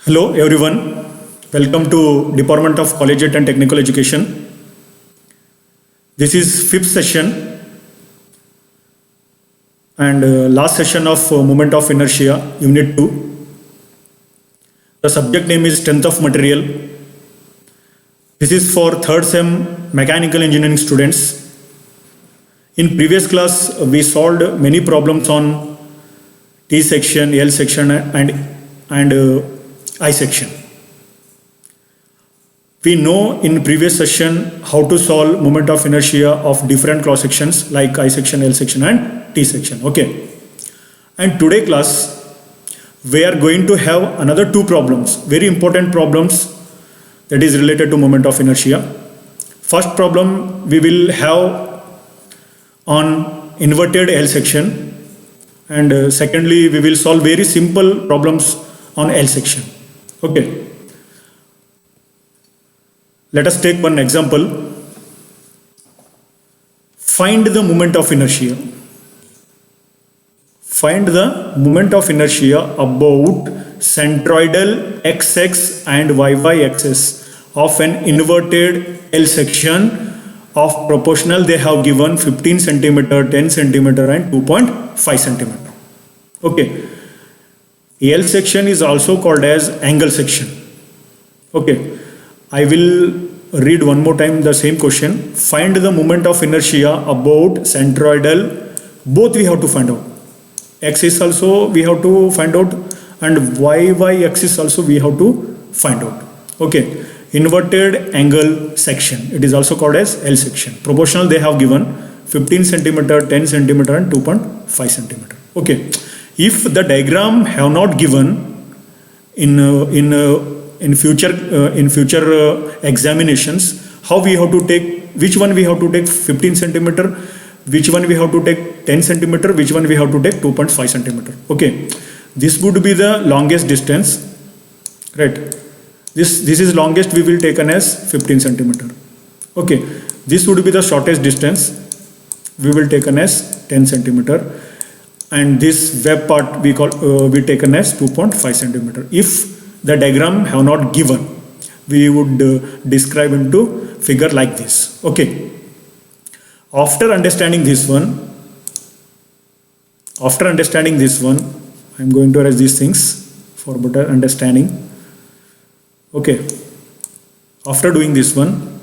Hello everyone, welcome to Department of Collegiate and Technical Education. This is fifth session and last session of Moment of Inertia, Unit 2. The subject name is Strength of Material. This is for third sem Mechanical Engineering students. In previous class, we solved many problems on T section, L section and I section. We know in previous session how to solve moment of inertia of different cross sections like I section, L section and T section. Okay. And today class, we are going to have another two problems, very important problems that is related to moment of inertia. First problem we will have on inverted L section, and secondly we will solve very simple problems on L section. Okay, let us take one example. Find the moment of inertia. Find the moment of inertia about centroidal XX and YY axis of an inverted L section of proportional they have given 15 centimeter, 10 centimeter and 2.5 centimeter. Okay. L section is also called as angle section. Okay, I will read one more time the same question. Find the moment of inertia about centroidal. Both we have to find out. Axis also we have to find out, and YY axis also we have to find out. Okay, inverted angle section. It is also called as L section. Proportional they have given 15 centimeter, 10 centimeter and 2.5 centimeter. Okay. If the diagram have not given in future examinations, how we have to take, which one we have to take 15 centimeter, which one we have to take 10 centimeter, which one we have to take 2.5 centimeter. Okay, this would be the longest distance, right? This is longest we will taken as 15 centimeter. Okay, this would be the shortest distance we will taken as 10 centimeter. And this web part we taken as 2.5 centimeter. If the diagram have not given, we would describe into figure like this. Okay. After understanding this one, I'm going to erase these things for better understanding. Okay. After doing this one,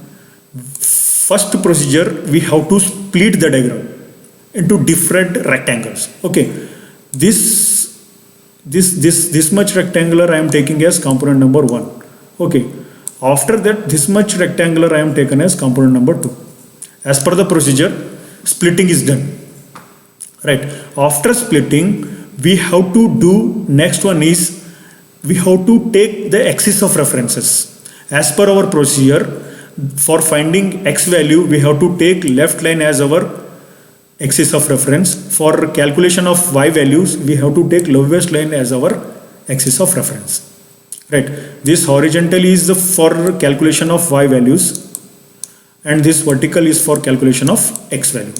first procedure we have to split the diagram into different rectangles. Okay, this much rectangular I am taking as component number 1. Okay, after that this much rectangular I am taken as component number 2. As per the procedure, splitting is done. Right, after splitting we have to do next one is we have to take the axis of references. As per our procedure, for finding x value we have to take left line as our axis of reference. For calculation of y values we have to take lowest line as our axis of reference, right? This horizontal is for calculation of y values and this vertical is for calculation of x value.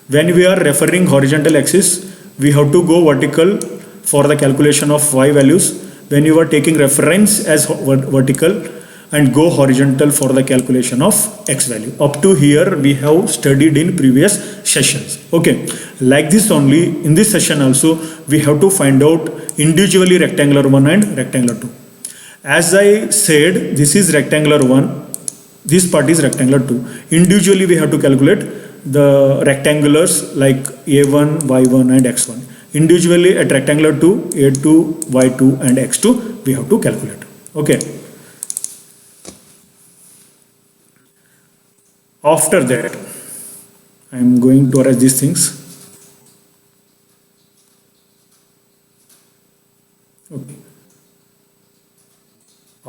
When we are referring horizontal axis, we have to go vertical for the calculation of y values. When you are taking reference as vertical, and go horizontal for the calculation of x value. Up to here we have studied in previous sessions. Okay, like this only in this session also we have to find out individually rectangular 1 and rectangular 2. As I said, this is rectangular 1, this part is rectangular 2. Individually we have to calculate the rectangulars like a1, y1 and x1. Individually at rectangular 2, a2, y2 and x2 we have to calculate. Okay. After that, I am going to arrange these things. Okay.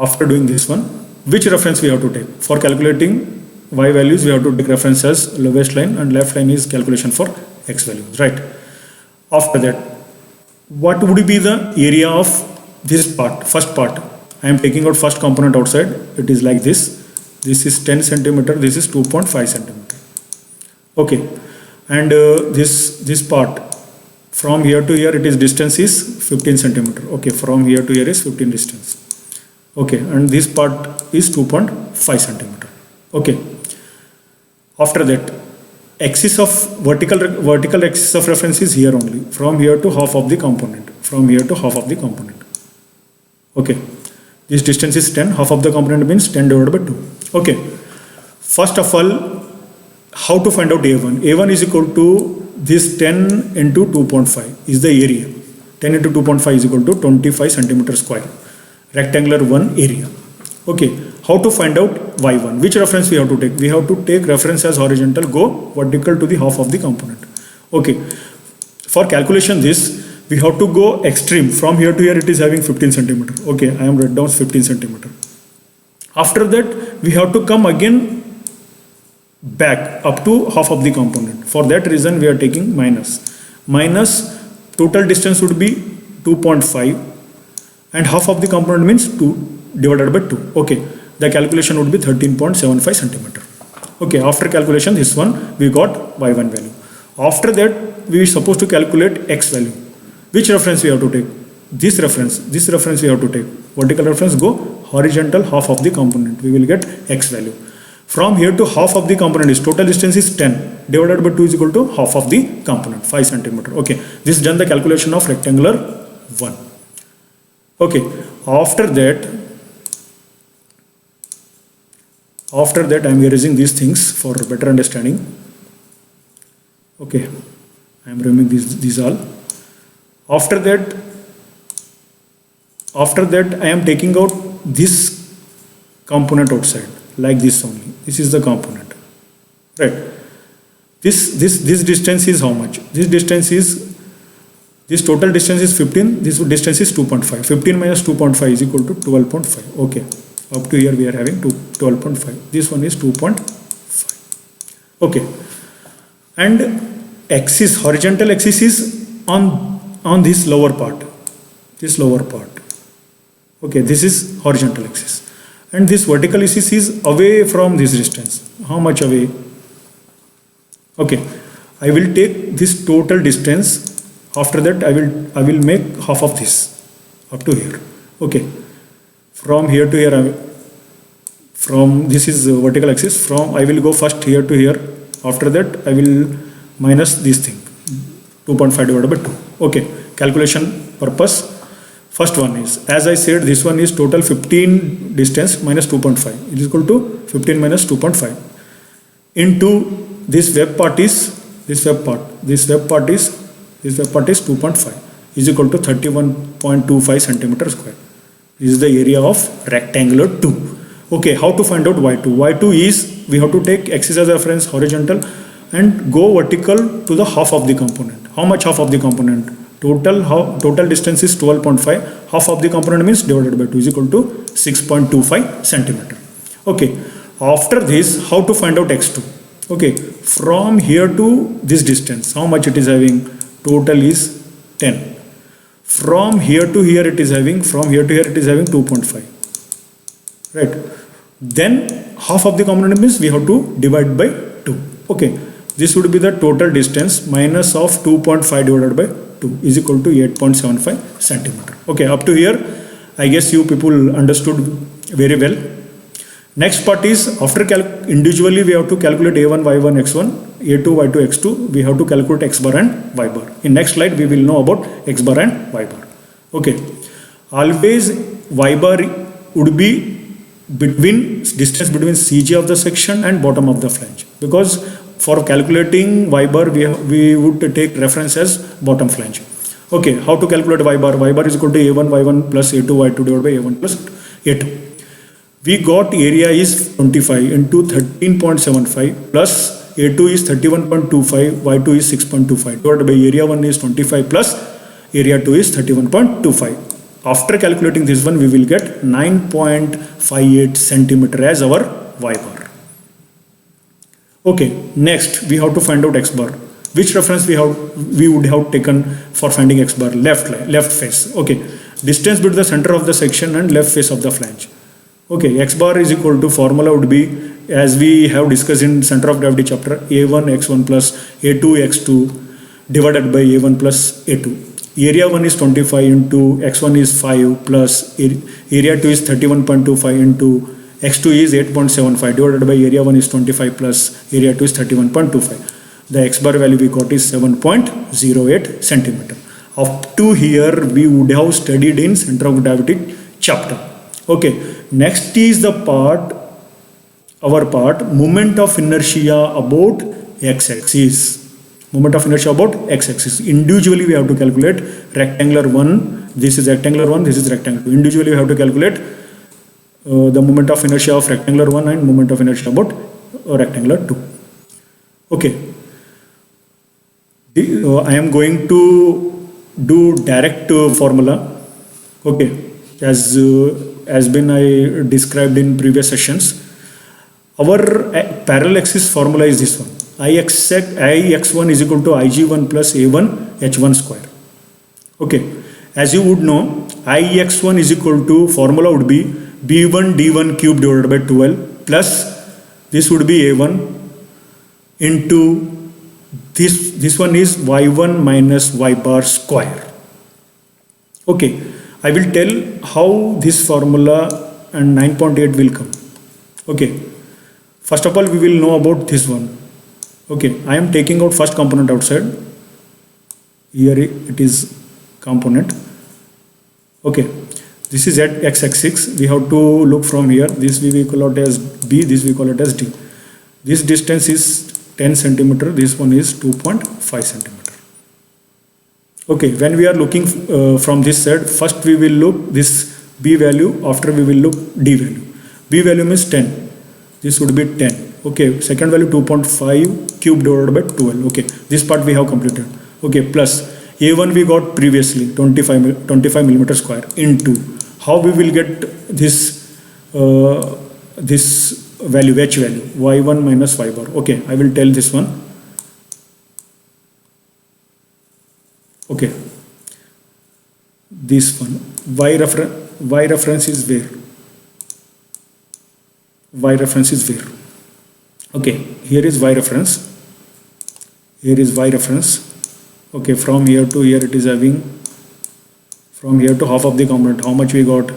After doing this one, which reference we have to take? For calculating y values, we have to take reference as lowest line and left line is calculation for x values, right? After that, what would be the area of this part, first part? I am taking out first component outside. It is like this. This is 10 centimeter, this is 2.5 centimeter. Okay, and this part from here to here, it is distance is 15 centimeter. Okay, from here to here is 15 distance. Okay, and this part is 2.5 centimeter. Okay, after that, axis of vertical axis of reference is here only, from here to half of the component, from here to half of the component. Okay, this distance is 10, half of the component means 10 divided by 2. Okay, first of all, how to find out A1? A1 is equal to this 10 into 2.5 is the area. 10 into 2.5 is equal to 25 centimeter square, rectangular 1 area. Okay, how to find out Y1? Which reference we have to take? We have to take reference as horizontal, go vertical to the half of the component. Okay, for calculation this, we have to go extreme. From here to here it is having 15 centimeter. Okay, I am write down 15 centimeter. After that, we have to come again back up to half of the component. For that reason, we are taking minus. Minus, total distance would be 2.5 and half of the component means 2 divided by 2. Okay, the calculation would be 13.75 centimeter. Okay, after calculation, this one we got Y1 value. After that, we are supposed to calculate X value. Which reference we have to take? This reference we have to take. Vertical reference, go horizontal half of the component. We will get X value. From here to half of the component is total distance is 10 divided by 2 is equal to half of the component, 5 centimeter. Okay, this is done the calculation of rectangular 1. Okay, after that I am erasing these things for better understanding. Okay, I am removing these all. After that I am taking out this component outside like this only. This is the component, right? This distance is how much? This total distance is 15. This distance is 2.5. 15 minus 2.5 is equal to 12.5. Okay, up to here we are having 12.5. This one is 2.5. Okay, and axis, horizontal axis is on this lower part. Okay, this is horizontal axis. And this vertical axis is away from this distance. How much away? Okay, I will take this total distance. After that, I will make half of this up to here. Okay, from here to here, from this is vertical axis. From I will go first here to here. After that, I will minus this thing, 2.5 divided by 2. Okay, calculation purpose. First one is, as I said, this one is total 15 distance minus 2.5. It is equal to 15 minus 2.5 into this web part is 2.5 is equal to 31.25 centimeter square. This is the area of rectangular 2. Okay, how to find out Y2? Y2 is, we have to take axis as a reference, horizontal, and go vertical to the half of the component. How much half of the component? Total distance is 12.5. Half of the component means divided by 2 is equal to 6.25 centimeter. Okay, after this, how to find out X2? Okay, from here to this distance, how much it is having? Total is 10. From here to here it is having, 2.5. Right. Then half of the component means we have to divide by 2. Okay, this would be the total distance minus of 2.5 divided by 2 is equal to 8.75 centimeter. Okay, up to here, I guess you people understood very well. Next part is, after individually we have to calculate A1, Y1, X1, A2, Y2, X2. We have to calculate X bar and Y bar. In next slide, we will know about X bar and Y bar. Okay, always Y bar would be distance between CG of the section and bottom of the flange, because for calculating Y bar we would take reference as bottom flange. Okay, how to calculate Y bar? Y bar is equal to A1 Y1 plus A2 Y2 divided by A1 plus A2. We got area is 25 into 13.75 plus A2 is 31.25, Y2 is 6.25 divided by area 1 is 25 plus area 2 is 31.25. After calculating this one, we will get 9.58 centimeter as our Y bar. Okay, next we have to find out X bar. Which reference we would have taken for finding X bar? Left face. Okay, distance between the center of the section and left face of the flange. Okay, X bar is equal to, formula would be, as we have discussed in center of gravity chapter, A1 X1 plus A2 X2 divided by A1 plus A2. area 1 is 25 into x1 is 5 plus area 2 is 31.25 into x2 is 8.75 divided by area 1 is 25 plus area 2 is 31.25. The x bar value we got is 7.08 centimeter. Up to here we would have studied in center of gravity chapter. Okay, next is the part, our part, moment of inertia about x-axis. Moment of inertia about x-axis. Individually we have to calculate rectangular 1, this is rectangular 1, this is rectangular 2. Individually we have to calculate the moment of inertia of rectangular 1 and moment of inertia about rectangular 2. Okay. I am going to do direct formula. Okay. As been I described in previous sessions. Our parallel axis formula is this one. Ix1 is equal to Ig1 plus A1 H1 square. Okay. As you would know, Ix1 is equal to, formula would be B1 D1 cube divided by 12 plus this would be A1 into this one is Y1 minus Y bar square. Okay. I will tell how this formula and 9.8 will come. Okay. First of all, we will know about this one. Okay, I am taking out first component outside. Here it is component. Okay, this is at x-axis. We have to look from here. This we will call it as B, this we call it as D. This distance is 10 centimeter. This one is 2.5 centimeter. Okay, when we are looking from this side, first we will look this B value, after we will look D value. B value means 10. This would be 10. Okay, second value 2.5 cube divided by 12. Okay, this part we have completed. Okay, plus A1 we got previously 25 millimeter square into how we will get this this value, H value, Y1 minus Y bar. Okay, I will tell this one. Okay, this one Y reference is where? Y reference is where? Okay, here is Y reference. Here is Y reference. Okay, from here to here it is having, from here to half of the component. How much we got?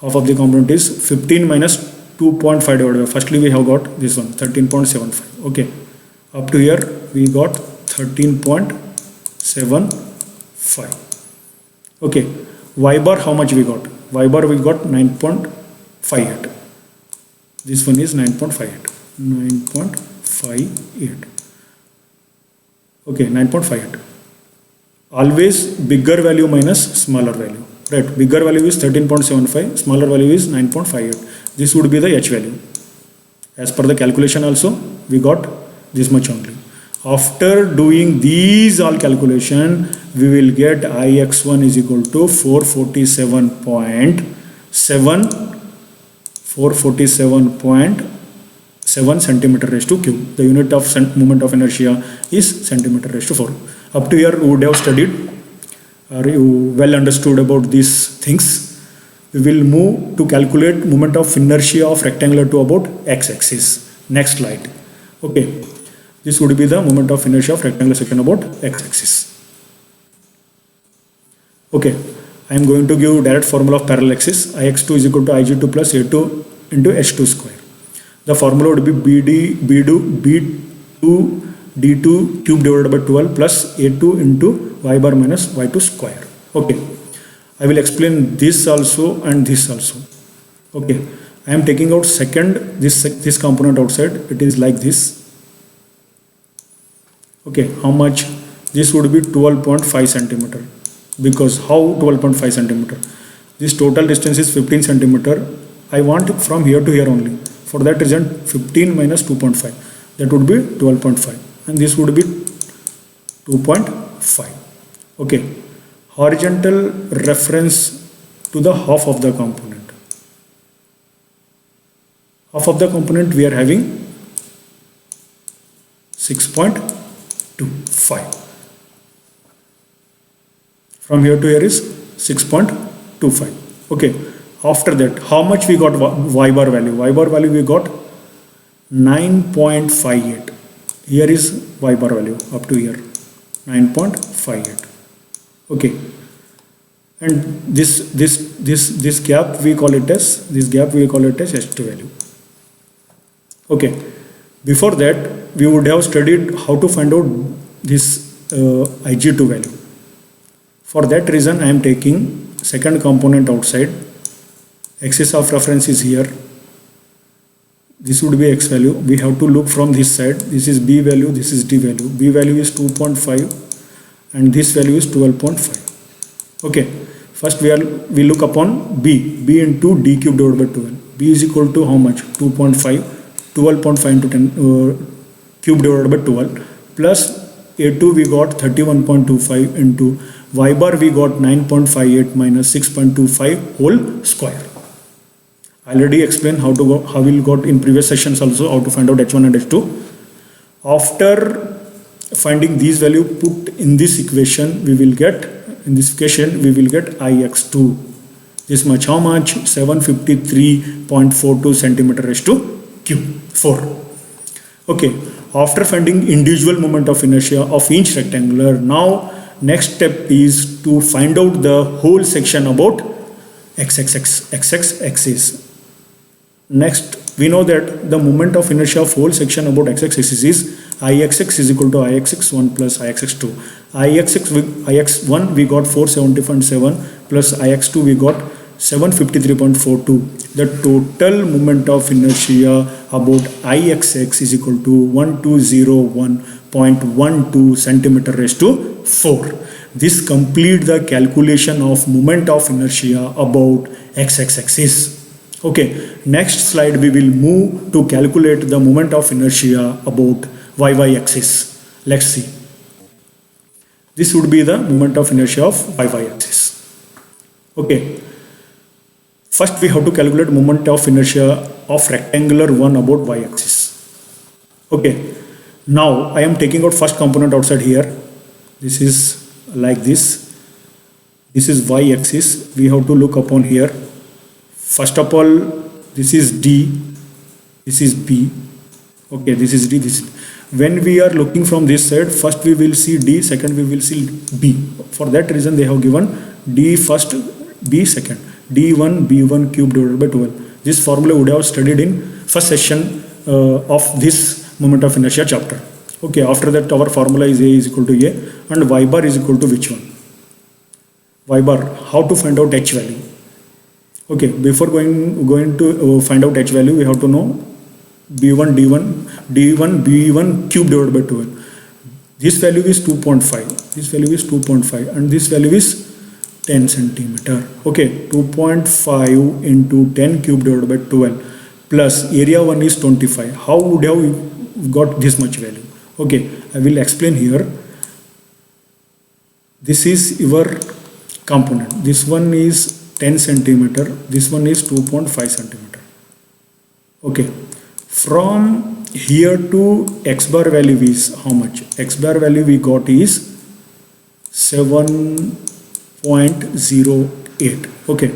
Half of the component is 15 minus 2.5 divided by, firstly we have got this one 13.75. Okay, up to here we got 13.75. Okay, Y bar how much we got? Y bar we got 9.58. This one is 9.58. 9.58. Okay, 9.58. Always bigger value minus smaller value. Right, bigger value is 13.75, smaller value is 9.58. This would be the H value. As per the calculation also, we got this much only. After doing these all calculation, we will get Ix1 is equal to 447 centimeter raised to cube. The unit of moment of inertia is centimeter raised to 4. Up to here you would have studied or you well understood about these things. We will move to calculate moment of inertia of rectangular to about x-axis. Next slide. Okay, this would be the moment of inertia of rectangular section about x-axis. Okay, I am going to give direct formula of parallel axis. Ix2 is equal to Ig2 plus A2 into H2 square. The formula would be B2 D2 cube divided by 12 plus A2 into Y bar minus Y2 square. Okay, I will explain this also and this also. Okay, I am taking out second this component outside. It is like this. Okay, how much? This would be 12.5 centimeter. Because how 12.5 centimeter? This total distance is 15 centimeter. I want from here to here only. For that reason 15 minus 2.5, that would be 12.5 and this would be 2.5. Okay, horizontal reference to the half of the component. Half of the component we are having 6.25. From here to here is 6.25. Okay. After that, how much we got Y bar value? Y bar value we got 9.58. Here is Y bar value up to here 9.58. Okay, and this gap we call it as H2 value. Okay, before that we would have studied how to find out this Ig2 value. For that reason I am taking second component outside. Axis of reference is here. This would be X value. We have to look from this side. This is B value, this is D value. B value is 2.5 and this value is 12.5. Okay, first we look upon B into D cube divided by 12. B is equal to how much? 2.5, 12.5 into 10 cube divided by 12 plus A2 we got 31.25 into Y bar we got 9.58 minus 6.25 whole square. I already explained how we'll got in previous sessions also how to find out H1 and H2. After finding these value put in this equation, we will get Ix2. This much, how much? 753.42 centimeter raised to cube 4. Okay, after finding individual moment of inertia of each rectangular, now next step is to find out the whole section about x-axis. Next, we know that the moment of inertia of whole section about x-axis is Ixx is equal to Ixx1 plus Ixx2. Ix1 we got 470.7 plus Ix2 we got 753.42. The total moment of inertia about Ixx is equal to 1201.12 centimeter raised to 4. This complete the calculation of moment of inertia about x-axis. Okay, next slide we will move to calculate the moment of inertia about y-axis. Let's see. This would be the moment of inertia of y-axis. Okay, first we have to calculate moment of inertia of rectangular one about y-axis. Okay, now I am taking out first component outside here. This is like this. This is y-axis. We have to look upon here. First of all, this is D, this is B. Okay, this is D, this is. When we are looking from this side, first we will see D, second we will see B. For that reason they have given D first, B second. D1 B1 cube divided by 12. This formula would have studied in first session of this moment of inertia chapter. Okay, after that our formula is A is equal to A and Y bar is equal to which one? Y bar, how to find out H value? Okay, before going to find out H value, we have to know B1 B1 cube divided by 12. This value is 2.5. This value is 2.5 and this value is 10 centimeter. Okay, 2.5 into 10 cube divided by 12 plus area 1 is 25. How would have we got this much value? Okay, I will explain here. This is your component. This one is 10 centimeter. This one is 2.5 centimeter. Okay, from here to x bar value is how much? X bar value we got is 7.08. Okay,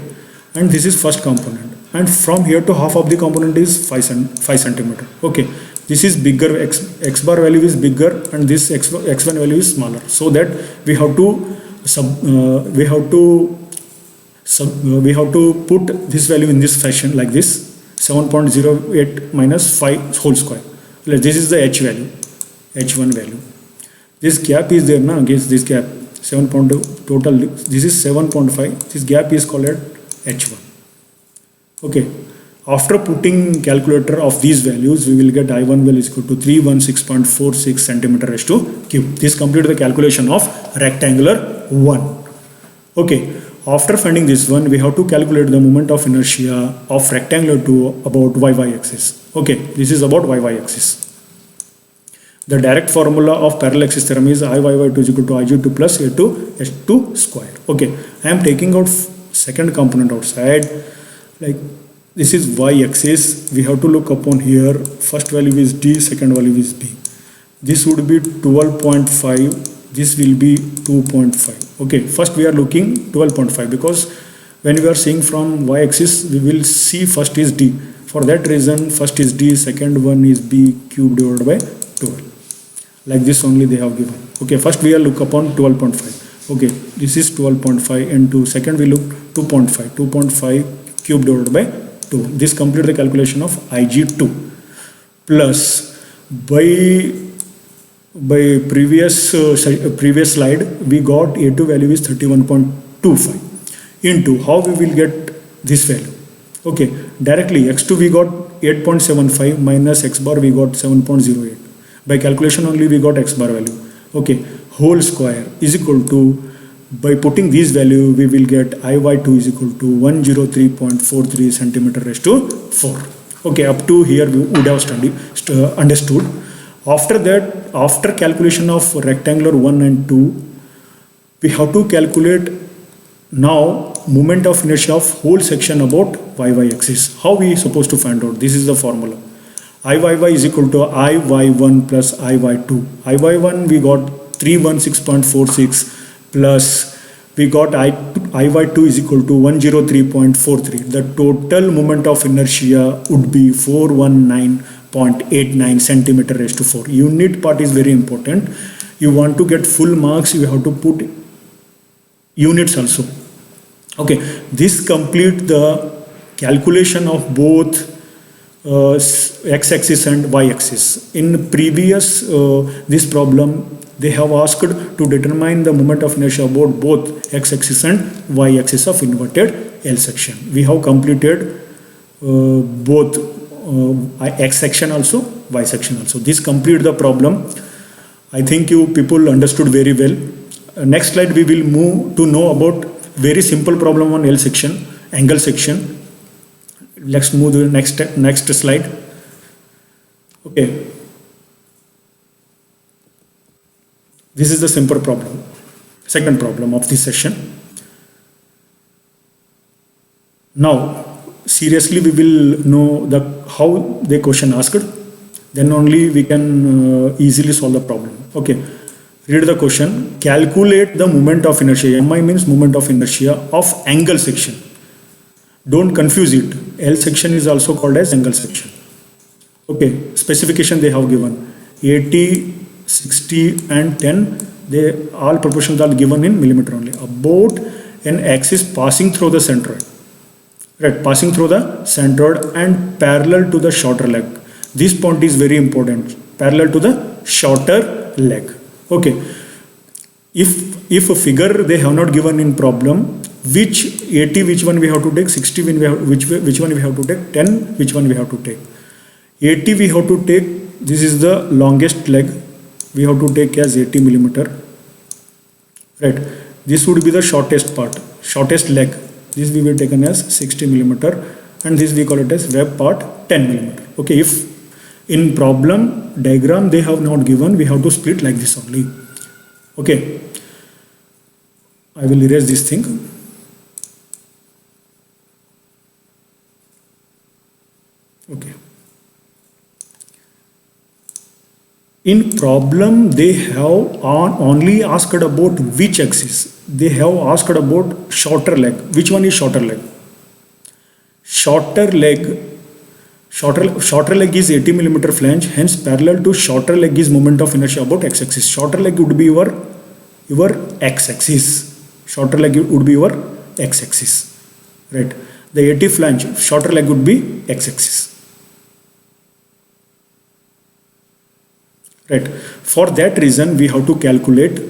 and this is first component, and from here to half of the component is 5 centimeter. Okay, this is bigger, x bar value is bigger and this x1 value is smaller, so that we have to put this value in this fashion like this, 7.08 minus 5 whole square. This is the H value, H1 value. This gap is there now against this gap, 7.2 total, this is 7.5, this gap is called H1. Okay, after putting calculator of these values, we will get I1 value is equal to 316.46 centimeter raised to cube. This completes the calculation of rectangular 1. Okay, after finding this one, we have to calculate the moment of inertia of rectangular 2 about y-axis. Okay, this is about y-axis. The direct formula of parallel axis theorem is Iyy2 is equal to Ig2 plus A2 H2 square. Okay, I am taking out second component outside. Like this is y-axis. We have to look upon here. First value is D, second value is B. This would be 12.5. This will be 2.5. Okay, first we are looking 12.5 because when we are seeing from y-axis, we will see first is D. For that reason, first is D, second one is B cube divided by 12. Like this only they have given. Okay, first we are look upon 12.5. Okay, this is 12.5 into second we look 2.5 cube divided by 2. This complete the calculation of Ig2 plus by previous slide we got A2 value is 31.25 into how we will get this value. Okay, directly x2 we got 8.75 minus x bar we got 7.08. By calculation only we got x bar value. Okay, whole square is equal to, by putting this value we will get Iy2 is equal to 103.43 centimeter raised to 4. Okay, up to here we would have understood. After that, after calculation of rectangular 1 and 2, we have to calculate now moment of inertia of whole section about y axis. How we supposed to find out? This is the formula. Iyy is equal to Iy1 plus Iy2. Iy1 we got 316.46 plus we got Iy2 is equal to 103.43. The total moment of inertia would be 419.89 centimeter raised to 4. Unit part is very important. You want to get full marks, you have to put units also. Okay, this complete the calculation of both x-axis and y-axis. In previous this problem they have asked to determine the moment of inertia about both x-axis and y-axis of inverted L section. We have completed both x section also, y section also. This complete the problem. I think you people understood very well. Next slide we will move to know about very simple problem on L section, angle section. Let's move to the next slide. Okay. This is the simple problem, second problem of this session. Now, seriously we will know how the question asked. Then only we can easily solve the problem. Okay. Read the question. Calculate the moment of inertia. MI means moment of inertia of angle section. Don't confuse it. L section is also called as angle section. Okay. Specification they have given. 80, 60 and 10. They all proportions are given in millimeter only. About an axis passing through the centroid. Right. Passing through the centroid and parallel to the shorter leg. This point is very important. Parallel to the shorter leg. Okay, if a figure they have not given in problem, which 80 which one we have to take, 60 which one we have to take, 10 which one we have to take. 80 we have to take, this is the longest leg, we have to take as 80 millimeter. Right, this would be the shortest part, shortest leg. This we will taken as 60 millimeter and this we call it as web part 10 millimeter. Okay, if in problem diagram they have not given, we have to split like this only. Okay, I will erase this thing. Okay, in problem they have only asked about which axis. They have asked about shorter leg. Which one is shorter leg? Shorter leg is 80 millimeter flange, hence parallel to shorter leg is moment of inertia about x-axis. Shorter leg would be your x-axis. Shorter leg would be your x-axis. Right. The 80 flange, shorter leg would be x-axis. Right. For that reason, we have to calculate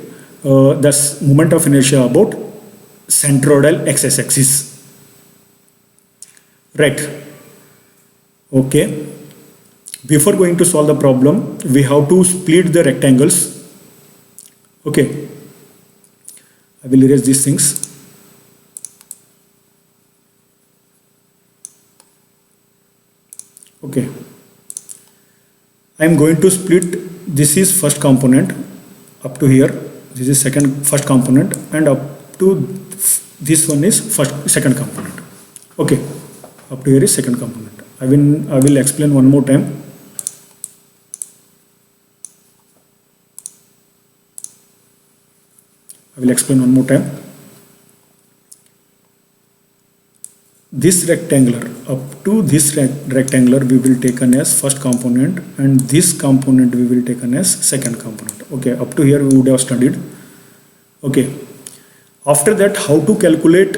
the moment of inertia about centroidal x-axis. Right. Okay. Before going to solve the problem, we have to split the rectangles. Okay. I will erase these things. Okay. I am going to split. This is first component up to here. This is first component, and up to this one is second component. Okay. Up to here is second component. I will explain one more time. I will explain one more time. This rectangular, up to this rectangular we will taken as first component, and this component we will taken as second component. Okay, up to here we would have studied. Okay, After that, how to calculate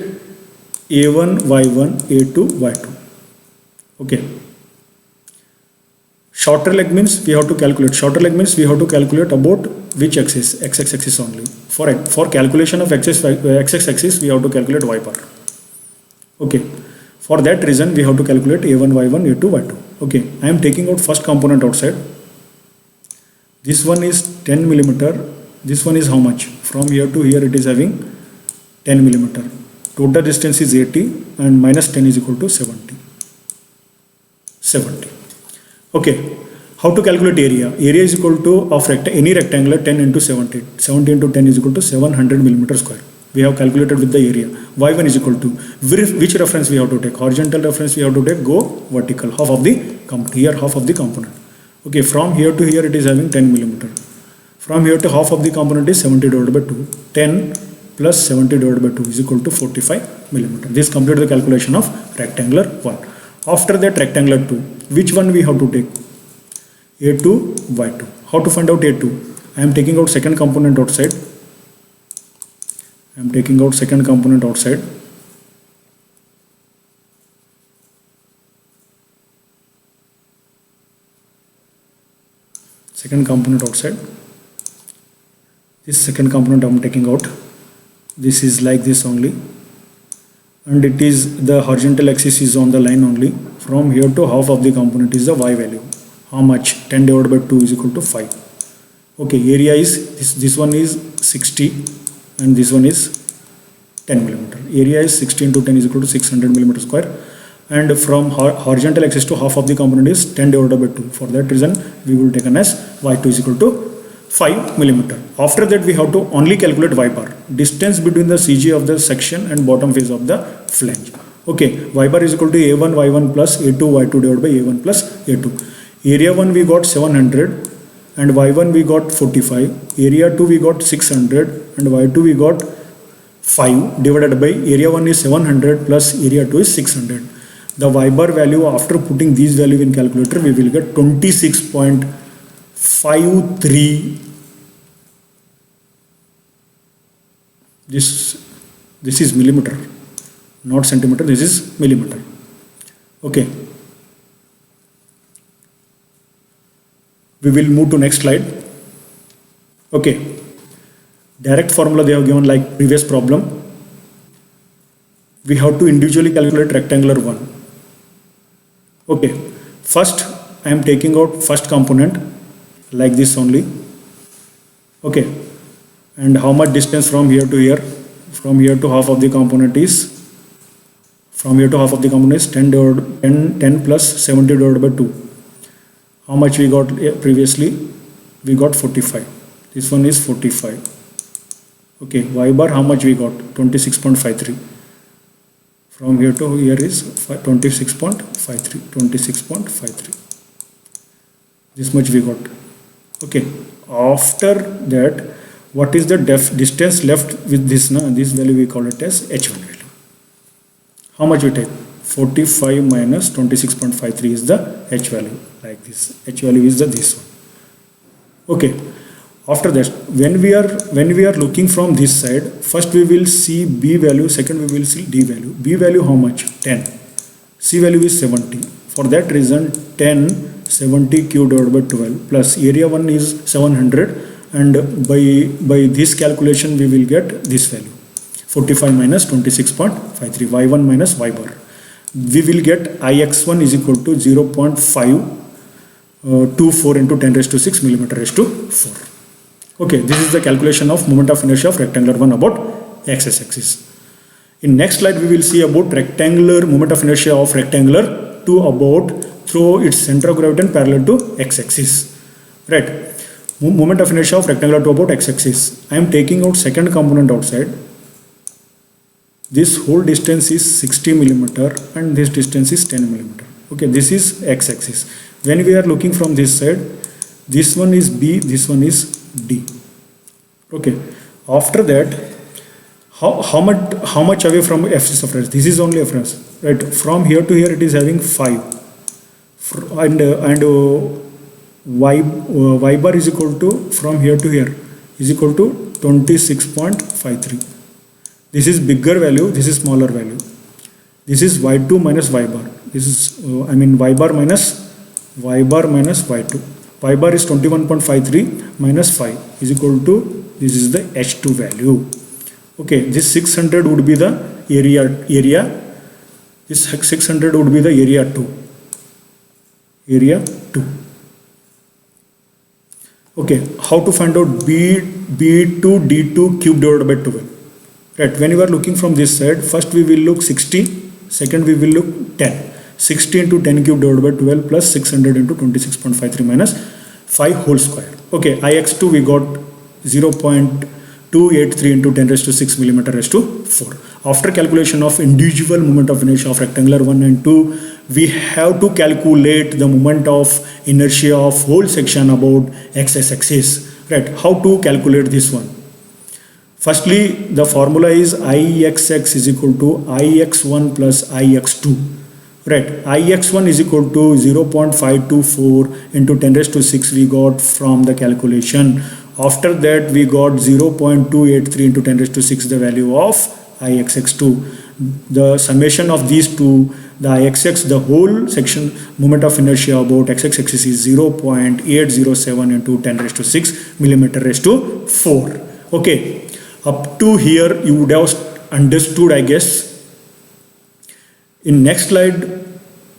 a1 y1 a2 y2. Okay, shorter leg means we have to calculate about which axis? X axis only. For calculation of x axis we have to calculate y bar. Okay, for that reason we have to calculate a1 y1 a2 y2. Okay, I am taking out first component outside. This one is 10 millimeter. This one is how much? From here to here it is having 10 millimeter. Total distance is 80 and minus 10 is equal to 70. Okay, how to calculate area? Area is equal to of any rectangular 10 into 70. 70 into 10 is equal to 700 millimeter square. We have calculated with the area. Y1 is equal to which reference we have to take? Horizontal reference we have to take. Go vertical. Half of the here half of the component. Okay, from here to here it is having 10 millimeter. From here to half of the component is 70 divided by 2. 10 plus 70 divided by 2 is equal to 45 millimeter. This completes the calculation of rectangular 1. After that, rectangular 2, which one we have to take? A2, Y2. How to find out A2? I am taking out second component outside. Second component outside. This second component I am taking out. This is like this only. And it is the horizontal axis is on the line only. From here to half of the component is the y value. How much? 10 divided by 2 is equal to 5. Okay, area is this one is 60 and this one is 10 millimeter. Area is 60 into 10 is equal to 600 millimeter square. And from horizontal axis to half of the component is 10 divided by 2. For that reason, we will take as y2 is equal to 5 millimeter. After that, we have to only calculate y bar, distance between the CG of the section and bottom face of the flange. Okay, y bar is equal to a1 y1 plus a2 y2 divided by a1 plus a2. Area 1 we got 700 and y1 we got 45. Area 2 we got 600 and y2 we got 5 divided by area 1 is 700 plus area 2 is 600. The y bar value after putting these value in calculator, we will get 26.53. This is millimeter, not centimeter. This is millimeter. Okay. We will move to next slide. Okay. Direct formula they have given like previous problem. We have to individually calculate rectangular 1. Okay. First, I am taking out first component like this only. Okay. And how much distance from here to here? From here to half of the component is 10 plus 70 divided by 2. How much we got previously? We got 45. This one is 45. Okay, y bar how much we got? 26.53. From here to here is 26.53. This much we got. Okay, after that, what is the distance left with this? This value we call it as h1 value. How much we take? 45 minus 26.53 is the h value, like this. H value is this one. Okay. After that, when we are looking from this side, first we will see B value, second we will see D value. B value how much? 10. C value is 70. For that reason, 10 70 cube divided by 12 plus area 1 is 700, and by this calculation we will get this value, 45 minus 26.53, y1 minus y bar. We will get Ix1 is equal to 0.524 into 10 raised to 6 millimeter raised to 4. Okay, this is the calculation of moment of inertia of rectangular 1 about x-axis. In next slide, we will see about rectangular moment of inertia of rectangular 2 about through its center of gravity and parallel to x-axis. Right. Moment of inertia of rectangular 2 about x-axis. I am taking out second component outside. This whole distance is 60 millimeter and this distance is 10 millimeter. Okay, this is x-axis. When we are looking from this side, this one is B, this one is D. Okay. After that, how much away from axis of reference? This is only reference, right? From here to here, it is having 5, and y bar is equal to from here to here is equal to 26.53. This is bigger value, this is smaller value. This is y2 minus y bar. This is, y bar minus y2. Y bar is 21.53 minus 5 is equal to, this is the H2 value. Okay, this 600 would be the area. This 600 would be the area 2. Okay, how to find out B2 D2 cube divided by 12? Right, when you are looking from this side, first we will look 60, second we will look 10. 60 into 10 cube divided by 12 plus 600 into 26.53 minus 5 whole square. Okay, Ix2 we got 0.283 into 10 raised to 6 millimeter raised to 4. After calculation of individual moment of inertia of rectangular 1 and 2, we have to calculate the moment of inertia of whole section about x-axis. Right, how to calculate this one? Firstly, the formula is Ixx is equal to Ix1 plus Ix2. Right, Ix1 is equal to 0.524 into 10 raised to 6 we got from the calculation. After that we got 0.283 into 10 raised to 6 the value of Ixx2. The summation of these two, the Ixx, the whole section moment of inertia about x-axis is 0.807 into 10 raised to 6 millimeter raised to 4. Okay, up to here you would have understood, I guess. In next slide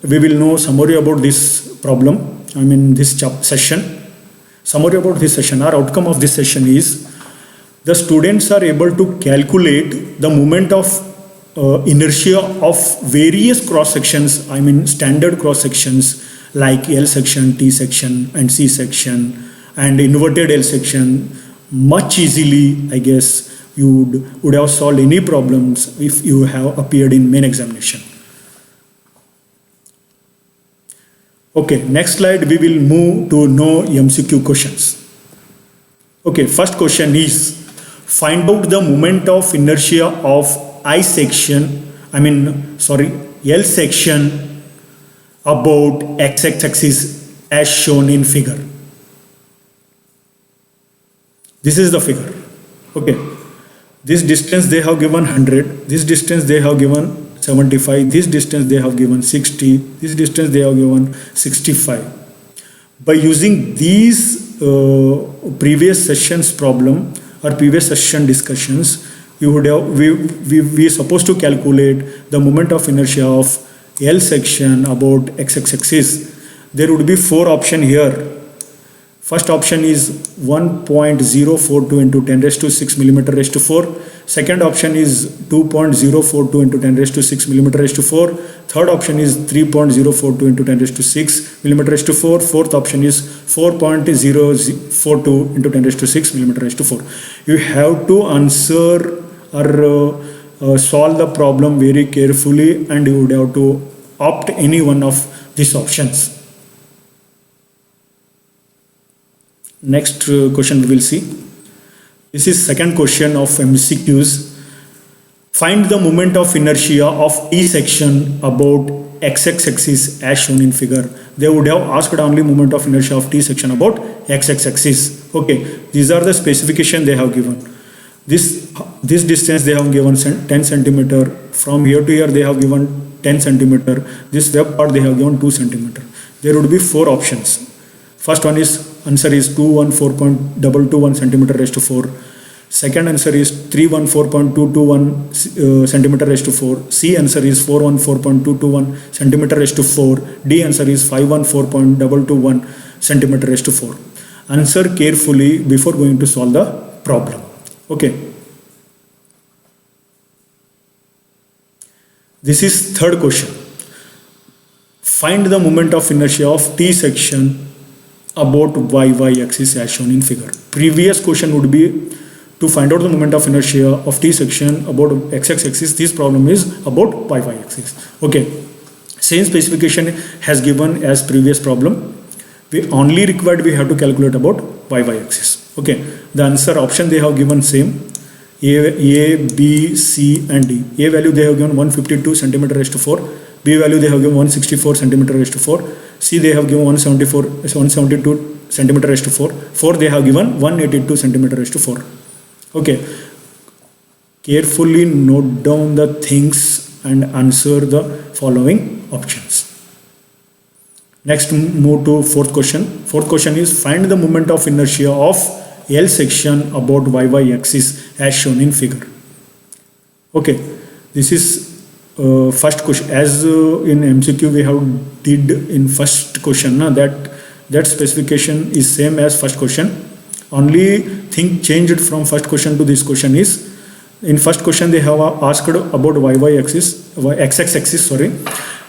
we will know summary about this problem, this session. Summary about this session. Our outcome of this session is the students are able to calculate the moment of inertia of various cross sections, standard cross sections like L section, T section and C section and inverted L section much easily. I guess you would have solved any problems if you have appeared in main examination. Okay, next slide we will move to no MCQ questions. Okay, first question is find out the moment of inertia of L section about x-axis as shown in figure. This is the figure. Okay, this distance they have given 100, this distance they have given 75, this distance they have given 60, this distance they have given 65. By using these previous sessions problem or previous session discussions, we are supposed to calculate the moment of inertia of L section about x-axis. There would be 4 options here. First option is 1.042 into 10 raised to 6 millimeter raised to 4. Second option is 2.042 into 10 raised to 6 millimeter raised to 4. Third option is 3.042 into 10 raised to 6 millimeter raised to 4. Fourth option is 4.042 into 10 raised to 6 millimeter raised to 4. You have to answer or solve the problem very carefully and you would have to opt any one of these options. Next question we will see. This is second question of MCQs. Find the moment of inertia of T section about x-axis as shown in figure. They would have asked only moment of inertia of T section about x-axis. Okay, these are the specification they have given. This distance they have given 10 centimeter. From here to here they have given 10 centimeter. This web part they have given 2 centimeter. There would be 4 options. First one is answer is 214.221 centimeter raised to 4. Second answer is 314.221 centimeter raised to 4. C answer is 414.221 centimeter raised to 4. D answer is 514.221 centimeter raised to 4. Answer carefully before going to solve the problem. Okay. This is third question. Find the moment of inertia of T section about y-axis as shown in figure. Previous question would be to find out the moment of inertia of T section about x-axis. This problem is about y-axis. Okay, same specification has given as previous problem. We only required we have to calculate about y-axis. Okay, the answer option they have given same. A, B, C and D. A value they have given 152 centimeter raised to 4. B value they have given 164 centimeter raised to 4. C they have given 172 centimeter raised to 4. 4 they have given 182 centimeter raised to 4. Okay. Carefully note down the things and answer the following options. Next, move to fourth question. Fourth question is find the moment of inertia of L section about YY axis as shown in figure. Okay, this is first question. As in MCQ we have did in first question, that specification is same as first question. Only thing changed from first question to this question is, in first question they have asked about YY axis, XX axis, sorry,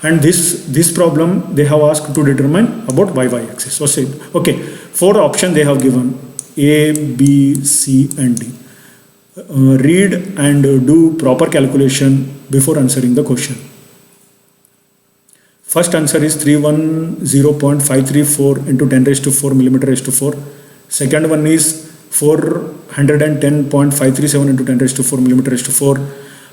and this problem they have asked to determine about YY axis. So say, okay, 4 options they have given, A, B, C and D. Read and do proper calculation before answering the question. First answer is 310.534 into 10 raised to 4 millimeter raised to 4. Second one is 410.537 into 10 raised to 4 millimeter raised to 4.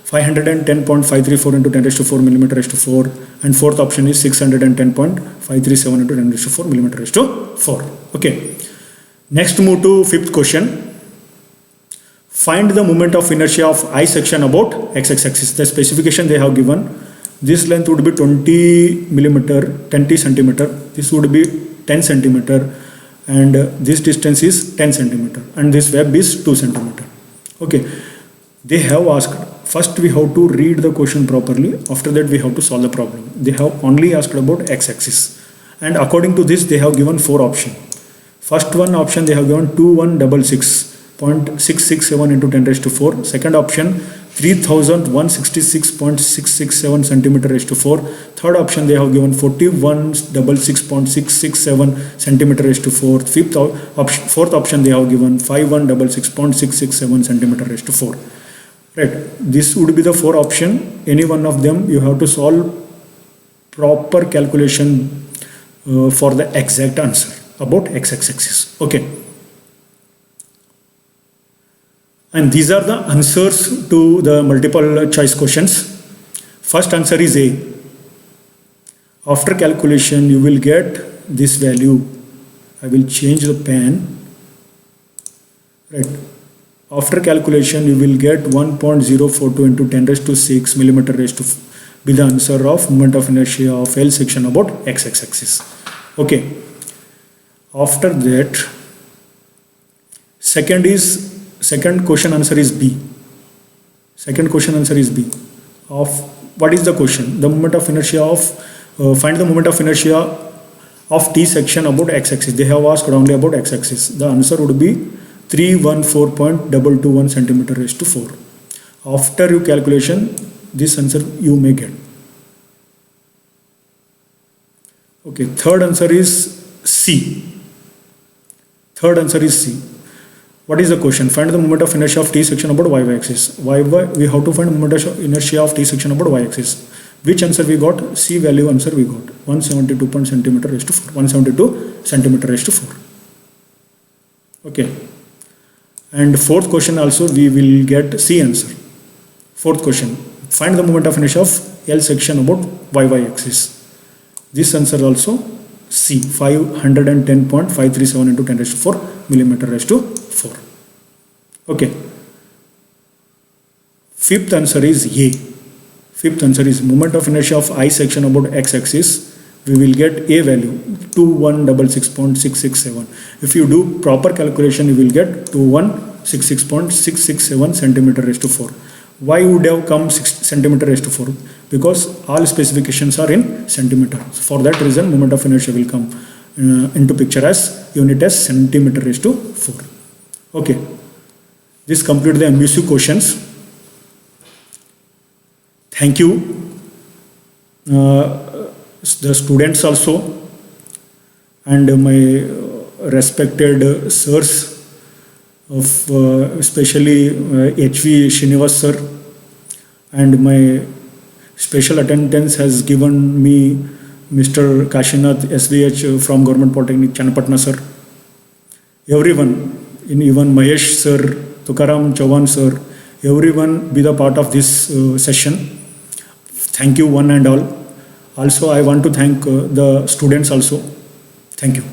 510.534 into 10 raised to 4 millimeter raised to 4. And fourth option is 610.537 into 10 raised to 4 millimeter raised to 4. Okay. Next, move to fifth question. Find the moment of inertia of I section about XX axis. The specification they have given. This length would be 20 centimeter. This would be 10 centimeter. And this distance is 10 centimeter. And this web is 2 centimeter. Okay. They have asked. First we have to read the question properly. After that we have to solve the problem. They have only asked about x-axis. And according to this they have given 4 options. First one option they have given 2166.667 into 10 raised to 4. Second option 3166.667 centimeter raised to 4. Third option they have given 4166.667 centimeter raised to 4. Fourth option they have given 5166.667 centimeter raised to 4. Right. This would be the 4 options. Any one of them you have to solve proper calculation for the exact answer about x-axis. Okay. And these are the answers to the multiple choice questions. First answer is A. After calculation you will get this value. I will change the pen. Right. After calculation you will get 1.042 into 10 raised to 6 millimeter raised to be the answer of moment of inertia of L section about x-axis. Okay. After that, second question answer is B. Second question answer is B. Of what is the question? The moment of inertia of find the moment of inertia of T section about x-axis. They have asked only about x-axis. The answer would be 314.221 centimeter raised to 4. After your calculation, this answer you may get. Okay, third answer is C. Third answer is C. What is the question? Find the moment of inertia of T section about y axis. We have to find the moment of inertia of T section about y axis. Which answer we got? C value answer we got. 172 centimeter raised to 4. 172 centimeter raised to 4. Okay. And fourth question also we will get C answer. Fourth question. Find the moment of inertia of L section about y axis. This answer also C. 510.537 into 10 raised to 4 millimeter raised to 4. Okay. Fifth answer is A. Fifth answer is moment of inertia of I section about x axis. We will get A value 2166.667. If you do proper calculation, you will get 2166.667 centimeter raised to 4. Why would have come 6 centimeter raised to 4? Because all specifications are in centimeter. For that reason, moment of inertia will come into picture as unit as centimeter raised to 4. Okay. This completes the MBQ questions. Thank you. The students also and my respected sirs of especially H.V. Srinivas sir, and my special attendance has given me Mr. Kashinath SVH from Government Polytechnic Channapatna sir. Everyone, even Mahesh sir, Tukaram Chauhan sir, everyone be the part of this session. Thank you one and all. Also, I want to thank the students also. Thank you.